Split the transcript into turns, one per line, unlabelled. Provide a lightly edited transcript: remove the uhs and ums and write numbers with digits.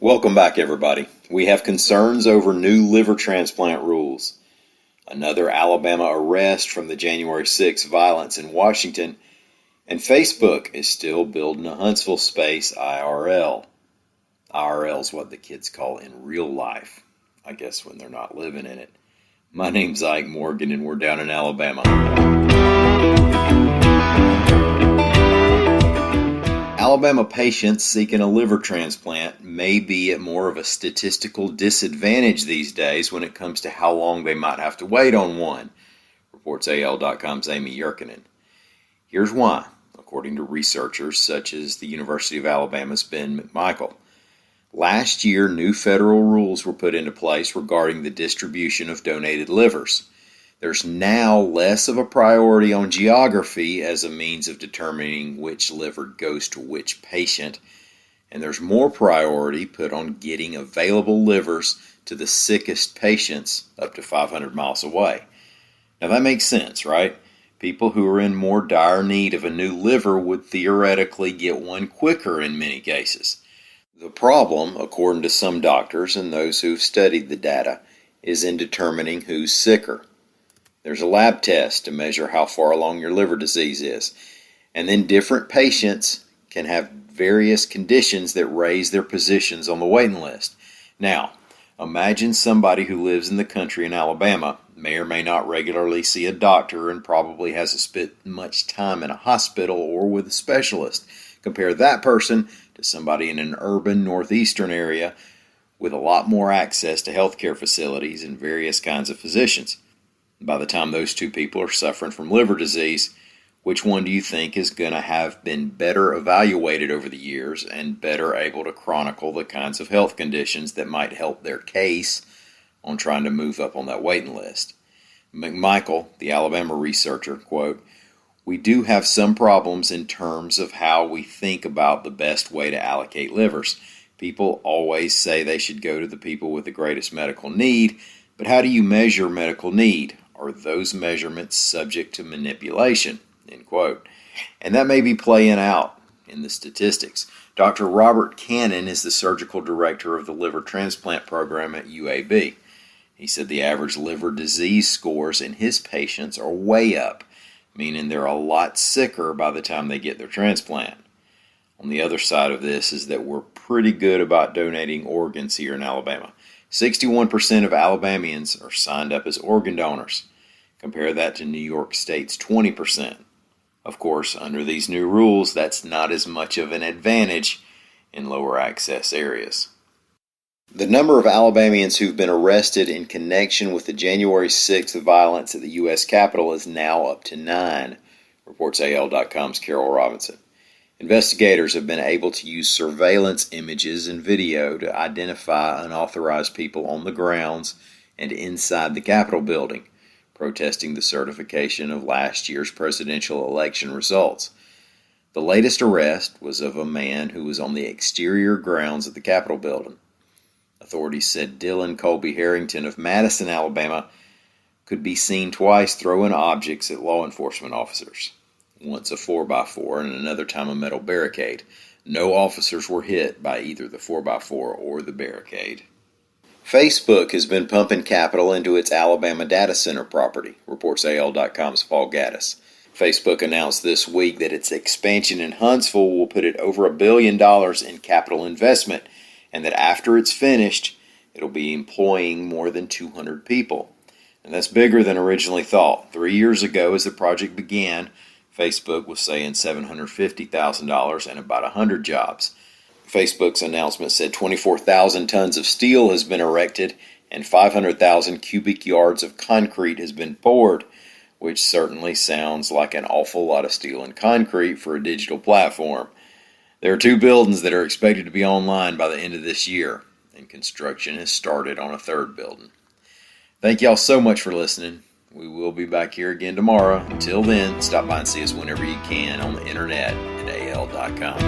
Welcome back, everybody. We have concerns over new liver transplant rules. Another Alabama arrest from the January 6th violence in Washington. And Facebook is still building a Huntsville space IRL. IRL is what the kids call in real life, I guess when they're not living in it. My name's Ike Morgan and we're down in Alabama. Alabama patients seeking a liver transplant may be at more of a statistical disadvantage these days when it comes to how long they might have to wait on one, reports AL.com's Amy Yerkinen. Here's why, according to researchers such as the University of Alabama's Ben McMichael. Last year, new federal rules were put into place regarding the distribution of donated livers. There's now less of a priority on geography as a means of determining which liver goes to which patient, and there's more priority put on getting available livers to the sickest patients up to 500 miles away. Now that makes sense, right? People who are in more dire need of a new liver would theoretically get one quicker in many cases. The problem, according to some doctors and those who've studied the data, is in determining who's sicker. There's a lab test to measure how far along your liver disease is. And then different patients can have various conditions that raise their positions on the waiting list. Now, imagine somebody who lives in the country in Alabama, may or may not regularly see a doctor and probably hasn't spent much time in a hospital or with a specialist. Compare that person to somebody in an urban northeastern area with a lot more access to healthcare facilities and various kinds of physicians. By the time those two people are suffering from liver disease, which one do you think is going to have been better evaluated over the years and better able to chronicle the kinds of health conditions that might help their case on trying to move up on that waiting list? McMichael, the Alabama researcher, quote, "We do have some problems in terms of how we think about the best way to allocate livers. People always say they should go to the people with the greatest medical need, but how do you measure medical need? Are those measurements subject to manipulation?" End quote. And that may be playing out in the statistics. Dr. Robert Cannon is the surgical director of the liver transplant program at UAB. He said the average liver disease scores in his patients are way up, meaning they're a lot sicker by the time they get their transplant. On the other side of this is that we're pretty good about donating organs here in Alabama. 61% of Alabamians are signed up as organ donors. Compare that to New York State's 20%. Of course, under these new rules, that's not as much of an advantage in lower access areas. The number of Alabamians who've been arrested in connection with the January 6th violence at the U.S. Capitol is now up to 9, reports AL.com's Carol Robinson. Investigators have been able to use surveillance images and video to identify unauthorized people on the grounds and inside the Capitol building, protesting the certification of last year's presidential election results. The latest arrest was of a man who was on the exterior grounds of the Capitol building. Authorities said Dylan Colby Harrington of Madison, Alabama, could be seen twice throwing objects at law enforcement officers. Once a 4x4 and another time a metal barricade. No officers were hit by either the 4x4 or the barricade. Facebook has been pumping capital into its Alabama data center property, reports AL.com's Paul Gaddis. Facebook announced this week that its expansion in Huntsville will put it over $1 billion in capital investment, and that after it's finished, it'll be employing more than 200 people. And that's bigger than originally thought. 3 years ago, as the project began, Facebook was saying $750,000 and about 100 jobs. Facebook's announcement said 24,000 tons of steel has been erected and 500,000 cubic yards of concrete has been poured, which certainly sounds like an awful lot of steel and concrete for a digital platform. There are 2 buildings that are expected to be online by the end of this year, and construction has started on a 3rd building. Thank y'all so much for listening. We will be back here again tomorrow. Until then, stop by and see us whenever you can on the internet at al.com.